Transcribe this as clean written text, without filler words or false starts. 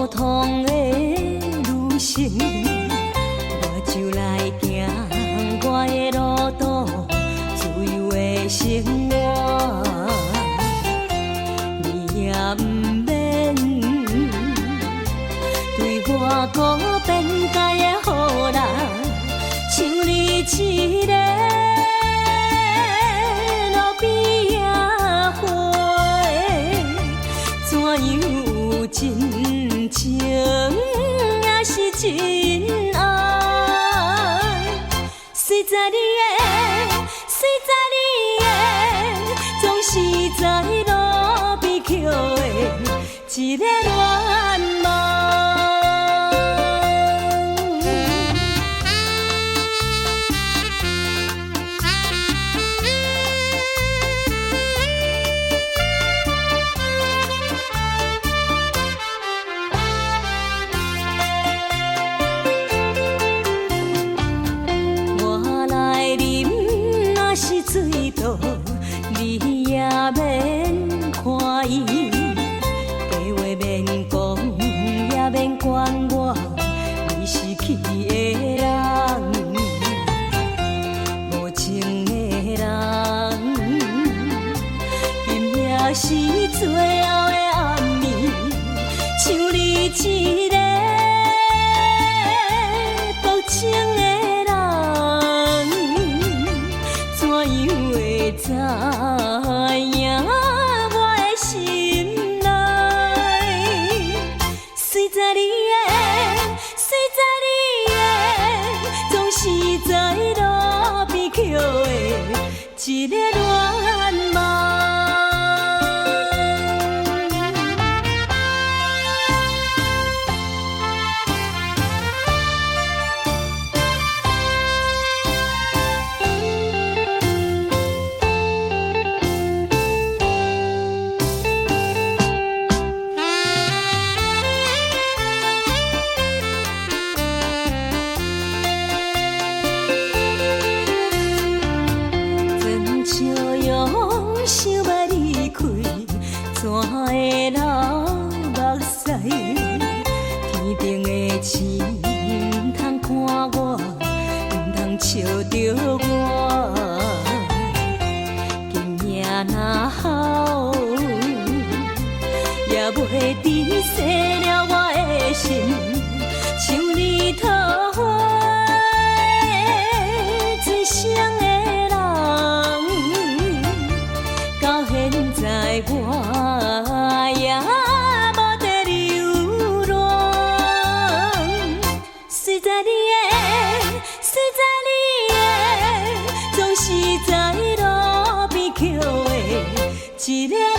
普通的女性，我就来行我的路途，自由的生活。你也不免对我孤变解的好人，像你一个路边野花，怎样有真情也是真爱？随在你的，随在你的，总是在路边捡的一个恋梦。水道，你也免看伊，假话免讲，也免管我，你是去的人，无情的人，今夜是最后的暗暝，像你一个独情的。知影我的心内，随在你的，随在你的，总是在路边捡的一个恋梦。想要离开，怎会流目屎？天顶的星，唔通看我，唔通笑着我。今夜若好，也袂治洗了我的心，像你桃花最伤的。我也无得流浪，随在你的，随在你的，总是在路边捡的一个。